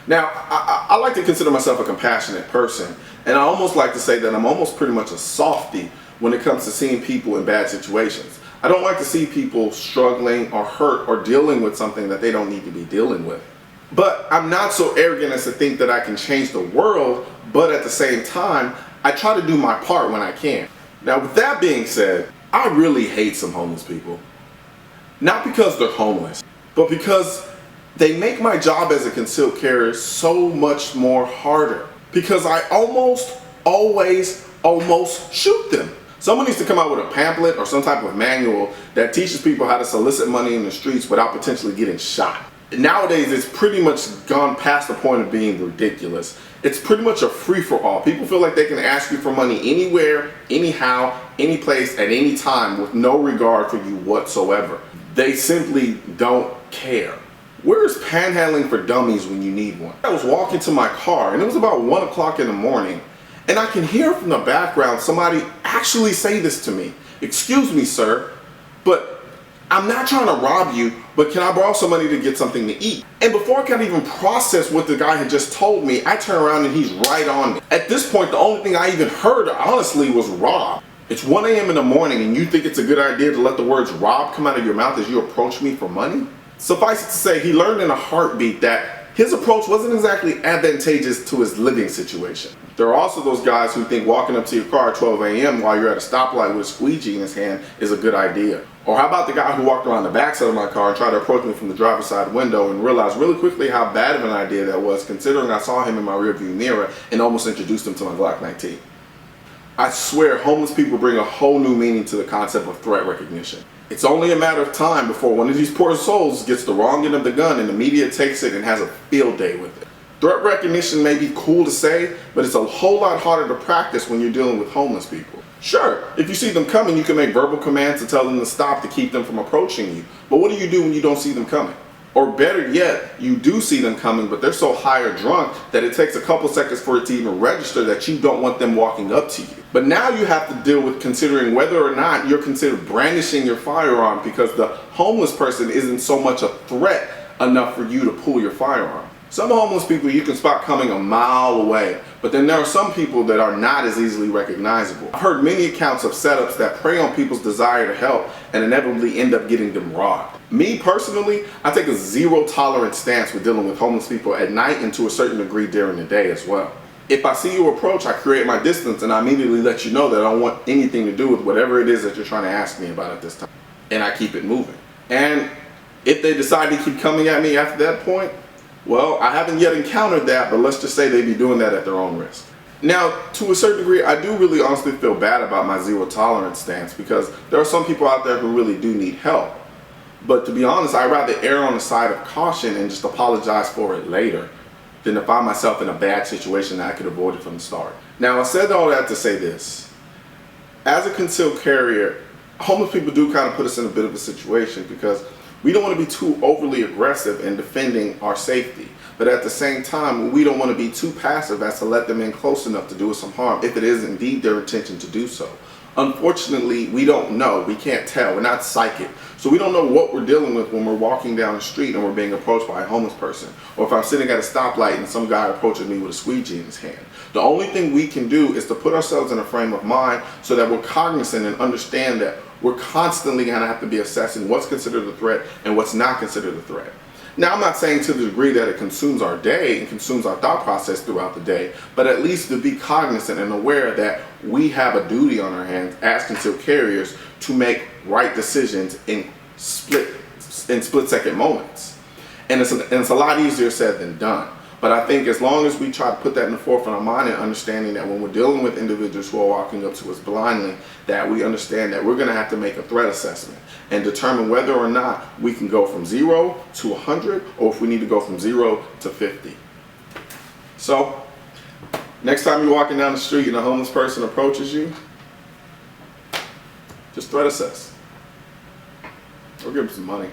Now, I like to consider myself a compassionate person, and I almost like to say that I'm almost pretty much a softie when it comes to seeing people in bad situations. I don't like to see people struggling or hurt or dealing with something that they don't need to be dealing with. But I'm not so arrogant as to think that I can change the world, but at the same time, I try to do my part when I can. Now, with that being said, I really hate some homeless people. Not because they're homeless, but because they make my job as a concealed carrier so much more harder. Because I almost always shoot them. Someone needs to come out with a pamphlet or some type of manual that teaches people how to solicit money in the streets without potentially getting shot. Nowadays, it's pretty much gone past the point of being ridiculous. It's pretty much a free-for-all. People feel like they can ask you for money anywhere, anyhow, any place, at any time with no regard for you whatsoever. They simply don't care. Where's panhandling for dummies when you need one? I was walking to my car and it was about 1 o'clock in the morning, and I can hear from the background somebody actually say this to me. "Excuse me, sir, but I'm not trying to rob you, but can I borrow some money to get something to eat?" And before I could even process what the guy had just told me, I turn around and he's right on me. At this point, the only thing I even heard, honestly, was rob. It's 1 a.m. in the morning and you think it's a good idea to let the words rob come out of your mouth as you approach me for money? Suffice it to say, he learned in a heartbeat that his approach wasn't exactly advantageous to his living situation. There are also those guys who think walking up to your car at 12 a.m. while you're at a stoplight with a squeegee in his hand is a good idea. Or how about the guy who walked around the backside of my car and tried to approach me from the driver's side window and realized really quickly how bad of an idea that was, considering I saw him in my rearview mirror and almost introduced him to my Glock 19. I swear, homeless people bring a whole new meaning to the concept of threat recognition. It's only a matter of time before one of these poor souls gets the wrong end of the gun and the media takes it and has a field day with it. Threat recognition may be cool to say, but it's a whole lot harder to practice when you're dealing with homeless people. Sure, if you see them coming, you can make verbal commands to tell them to stop to keep them from approaching you. But what do you do when you don't see them coming? Or better yet, you do see them coming, but they're so high or drunk that it takes a couple seconds for it to even register that you don't want them walking up to you. But now you have to deal with considering whether or not you're considered brandishing your firearm because the homeless person isn't so much a threat enough for you to pull your firearm. Some homeless people you can spot coming a mile away, but then there are some people that are not as easily recognizable. I've heard many accounts of setups that prey on people's desire to help and inevitably end up getting them robbed. Me personally, I take a zero tolerance stance with dealing with homeless people at night and to a certain degree during the day as well. If I see you approach, I create my distance and I immediately let you know that I don't want anything to do with whatever it is that you're trying to ask me about at this time. And I keep it moving. And if they decide to keep coming at me after that point, well, I haven't yet encountered that, but let's just say they be doing that at their own risk. Now, to a certain degree, I do really honestly feel bad about my zero tolerance stance because there are some people out there who really do need help. But to be honest, I'd rather err on the side of caution and just apologize for it later than to find myself in a bad situation that I could avoid it from the start. Now, I said all that to say this. As a concealed carrier, homeless people do kind of put us in a bit of a situation because we don't want to be too overly aggressive in defending our safety. But at the same time, we don't want to be too passive as to let them in close enough to do us some harm if it is indeed their intention to do so. Unfortunately, we don't know. We can't tell. We're not psychic. So we don't know what we're dealing with when we're walking down the street and we're being approached by a homeless person. Or if I'm sitting at a stoplight and some guy approaches me with a squeegee in his hand. The only thing we can do is to put ourselves in a frame of mind so that we're cognizant and understand that we're constantly going to have to be assessing what's considered a threat and what's not considered a threat. Now, I'm not saying to the degree that it consumes our day and consumes our thought process throughout the day, but at least to be cognizant and aware that we have a duty on our hands as concealed carriers to make right decisions in split-second moments. And it's a lot easier said than done. But I think as long as we try to put that in the forefront of mind and understanding that when we're dealing with individuals who are walking up to us blindly, that we understand that we're going to have to make a threat assessment and determine whether or not we can go from 0 to 100 or if we need to go from 0 to 50. So, next time you're walking down the street and a homeless person approaches you, just threat assess. Or give them some money.